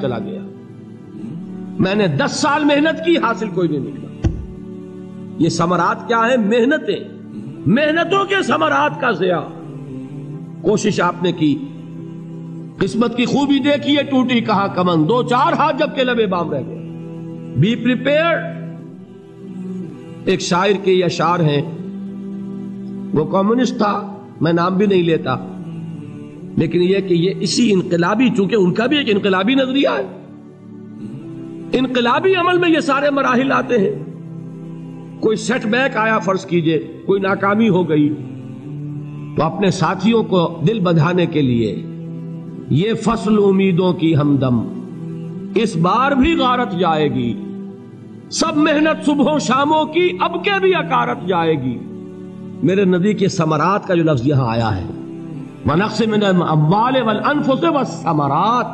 چلا گیا، میں نے 10 سال محنت کی، حاصل کوئی نہیں نکلا۔ یہ ثمرات کیا ہیں؟ محنتیں، محنتوں کے ثمرات کا ضیاء۔ کوشش آپ نے کی، قسمت کی خوبی دیکھیے، ٹوٹی کہاں کمن، 2-4 ہاتھ جب کے لبے بام رہ گئے۔ Be prepared. ایک شاعر کے یہ اشعار ہیں، وہ کمیونسٹ تھا، میں نام بھی نہیں لیتا، لیکن یہ کہ یہ اسی انقلابی، چونکہ ان کا بھی ایک انقلابی نظریہ ہے، انقلابی عمل میں یہ سارے مراحل آتے ہیں۔ کوئی سیٹ بیک آیا، فرض کیجئے کوئی ناکامی ہو گئی، تو اپنے ساتھیوں کو دل بندھانے کے لیے یہ فصل امیدوں کی ہمدم اس بار بھی غارت جائے گی، سب محنت صبحوں شاموں کی اب کے بھی اکارت جائے گی۔ میرے نبی کے ثمرات کا جو لفظ یہاں آیا ہے، وَنَقْصٍ مِّنَ الْأَمْوَالِ وَالْأَنفُسِ وَالثَّمَرَاتِ،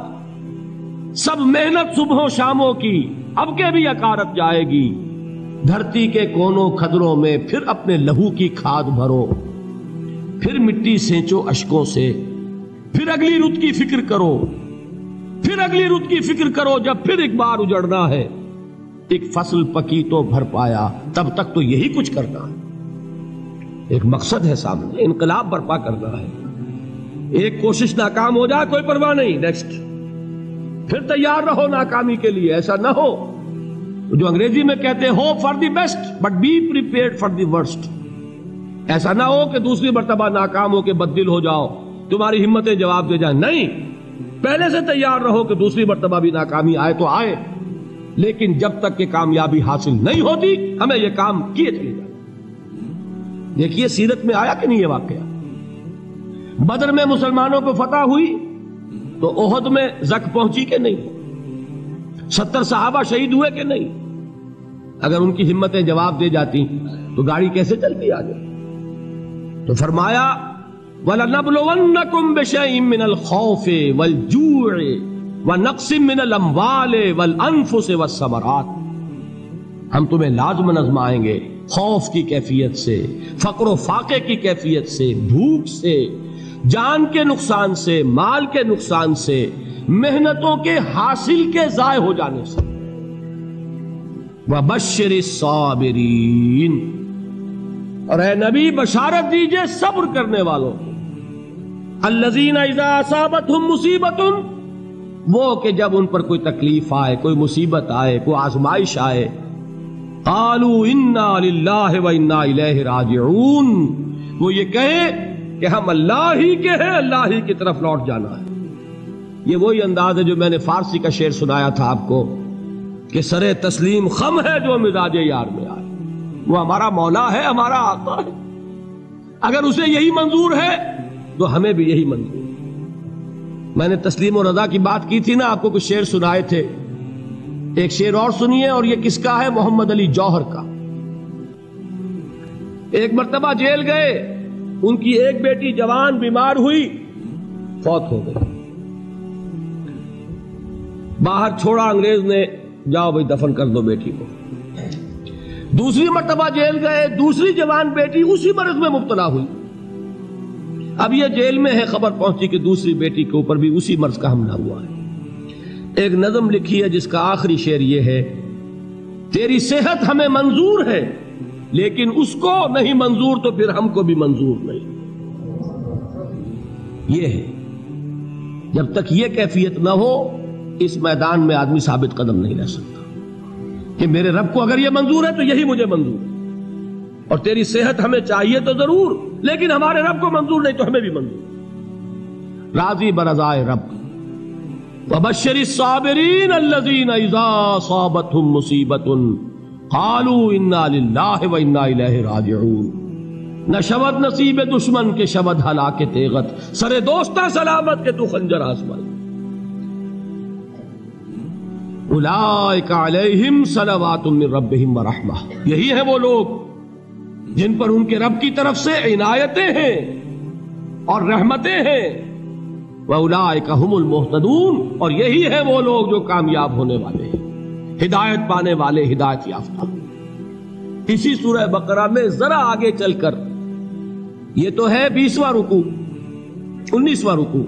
سب محنت صبحوں شاموں کی اب کے بھی اکارت جائے گی۔ دھرتی کے کونوں کھدروں میں پھر اپنے لہو کی کھاد بھرو، پھر مٹی سینچو اشکوں سے، پھر اگلی رت کی فکر کرو، پھر اگلی رت کی فکر کرو، جب پھر ایک بار اجڑنا ہے۔ ایک فصل پکی تو بھر پایا، تب تک تو یہی کچھ کرنا ہے۔ ایک مقصد ہے سامنے، انقلاب برپا کرنا ہے۔ ایک کوشش ناکام ہو جائے کوئی پرواہ نہیں، نیکسٹ، پھر تیار رہو ناکامی کے لیے۔ ایسا نہ ہو جو انگریزی میں کہتے ہیں hope for the best but be prepared for the worst. ایسا نہ ہو کہ دوسری مرتبہ ناکام ہو کے بددل ہو جاؤ، تمہاری ہمتیں جواب دے جائیں، نہیں، پہلے سے تیار رہو کہ دوسری مرتبہ بھی ناکامی آئے تو آئے، لیکن جب تک کہ کامیابی حاصل نہیں ہوتی ہمیں یہ کام کیے چلے جائیں۔ دیکھیے سیرت میں آیا کہ نہیں یہ واقعہ؟ بدر میں مسلمانوں کو فتح ہوئی تو احد میں زک پہنچی کہ نہیں؟ 70 صحابہ شہید ہوئے کہ نہیں؟ اگر ان کی ہمتیں جواب دے جاتی تو گاڑی کیسے چلتی آگے؟ تو فرمایا وَلَنَبْلُوَنَّكُمْ بِشَيْءٍ مِّنَ الْخَوْفِ وَالْجُوعِ وَنَقْصٍ مِّنَ الْأَمْوَالِ وَالْأَنفُسِ وَالثَّمَرَاتِ، ہم تمہیں لازم آزمائیں گے، خوف کی کیفیت سے، فقر و فاقے کی کیفیت سے، بھوک سے، جان کے نقصان سے، مال کے نقصان سے، محنتوں کے حاصل کے ضائع ہو جانے سے۔ وَبَشِّرِ الصَّابِرِينَ، اور اے نبی بشارت دیجئے صبر کرنے والوں کو۔ الَّذِينَ إِذَا أَصَابَتْهُمْ مُصِيبَةٌ، وہ کہ جب ان پر کوئی تکلیف آئے، کوئی مصیبت آئے، کوئی آزمائش آئے، قالوا انا للہ وانا الیہ راجعون، وہ یہ کہیں کہ ہم اللہ ہی کے ہیں، اللہ ہی کی طرف لوٹ جانا ہے۔ یہ وہی انداز ہے جو میں نے فارسی کا شعر سنایا تھا آپ کو کہ سرے تسلیم خم ہے جو مزاج یار میں آئے۔ وہ ہمارا مولا ہے، ہمارا آقا ہے، اگر اسے یہی منظور ہے تو ہمیں بھی یہی منظور ہے۔ میں نے تسلیم و رضا کی بات کی تھی نا، آپ کو کچھ شعر سنائے تھے، ایک شعر اور سنیے، اور یہ کس کا ہے؟ محمد علی جوہر کا۔ ایک مرتبہ جیل گئے، ان کی ایک بیٹی جوان بیمار ہوئی، فوت ہو گئی، باہر چھوڑا انگریز نے، جاؤ بھائی دفن کر دو بیٹی کو۔ دوسری مرتبہ جیل گئے، دوسری جوان بیٹی اسی مرض میں مبتلا ہوئی۔ اب یہ جیل میں ہے، خبر پہنچی کہ دوسری بیٹی کے اوپر بھی اسی مرض کا حملہ ہوا ہے۔ ایک نظم لکھی ہے جس کا آخری شعر یہ ہے، تیری صحت ہمیں منظور ہے لیکن اس کو نہیں منظور تو پھر ہم کو بھی منظور نہیں۔ یہ ہے، جب تک یہ کیفیت نہ ہو اس میدان میں آدمی ثابت قدم نہیں رہ سکتا کہ میرے رب کو اگر یہ منظور ہے تو یہی مجھے منظور ہے، اور تیری صحت ہمیں چاہیے تو ضرور، لیکن ہمارے رب کو منظور نہیں تو ہمیں بھی منظور۔ راضی برضائے رب۔ وَبَشِّرِ الصَّابِرِينَ الَّذِينَ إِذَا أَصَابَتْهُمْ مُصِيبَةٌ قَالُوا إِنَّا لِلَّهِ وَإِنَّا إِلَيْهِ رَاجِعُونَ۔ نہ شود نصیب دشمن کے شود ہلاک تیغت، سر دوستہ سلامت کے تو خنجر آزمائی۔ اولئک علیہم صلوات من ربہم ورحمہ، یہی ہے وہ لوگ جن پر ان کے رب کی طرف سے عنایتیں ہیں اور رحمتیں ہیں۔ وَأُولَئِكَ هُمُ الْمُهْتَدُونَ، اور یہی ہے وہ لوگ جو کامیاب ہونے والے ہیں، ہدایت پانے والے، ہدایت یافتہ۔ اسی سورہ بقرہ میں ذرا آگے چل کر، یہ تو ہے 20واں رکوع، 19واں رکوع،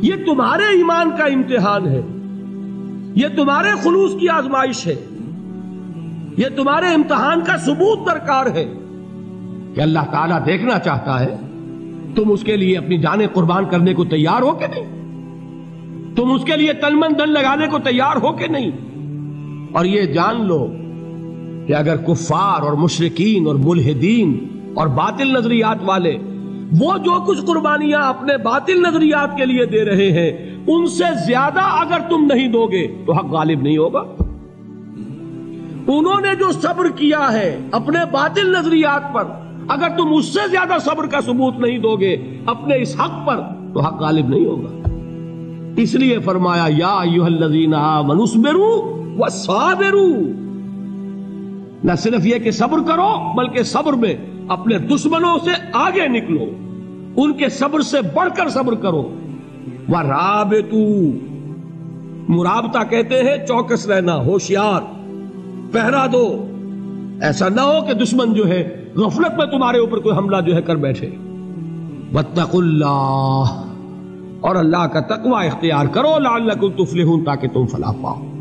یہ تمہارے ایمان کا امتحان ہے، یہ تمہارے خلوص کی آزمائش ہے، یہ تمہارے امتحان کا ثبوت درکار ہے کہ اللہ تعالیٰ دیکھنا چاہتا ہے تم اس کے لیے اپنی جانیں قربان کرنے کو تیار ہو کہ نہیں، تم اس کے لیے تن من دھن لگانے کو تیار ہو کہ نہیں۔ اور یہ جان لو کہ اگر کفار اور مشرکین اور ملحدین اور باطل نظریات والے وہ جو کچھ قربانیاں اپنے باطل نظریات کے لیے دے رہے ہیں ان سے زیادہ اگر تم نہیں دو گے تو حق غالب نہیں ہوگا۔ انہوں نے جو صبر کیا ہے اپنے باطل نظریات پر، اگر تم اس سے زیادہ صبر کا ثبوت نہیں دو گے اپنے اس حق پر تو حق غالب نہیں ہوگا۔ اس لیے فرمایا یا ایھا الذین آمنوا اصبروا وصابروا، نہ صرف یہ کہ صبر کرو بلکہ صبر میں اپنے دشمنوں سے آگے نکلو، ان کے صبر سے بڑھ کر صبر کرو۔ وَرَابِطُوا، مرابطہ کہتے ہیں چوکس رہنا، ہوشیار، پہرا دو، ایسا نہ ہو کہ دشمن جو ہے غفلت میں تمہارے اوپر کوئی حملہ جو ہے کر بیٹھے۔ وَاتَّقُوا اللَّهَ، اور اللہ کا تقوی اختیار کرو، لعلکم تفلحون، تاکہ تم فلاح پاؤ۔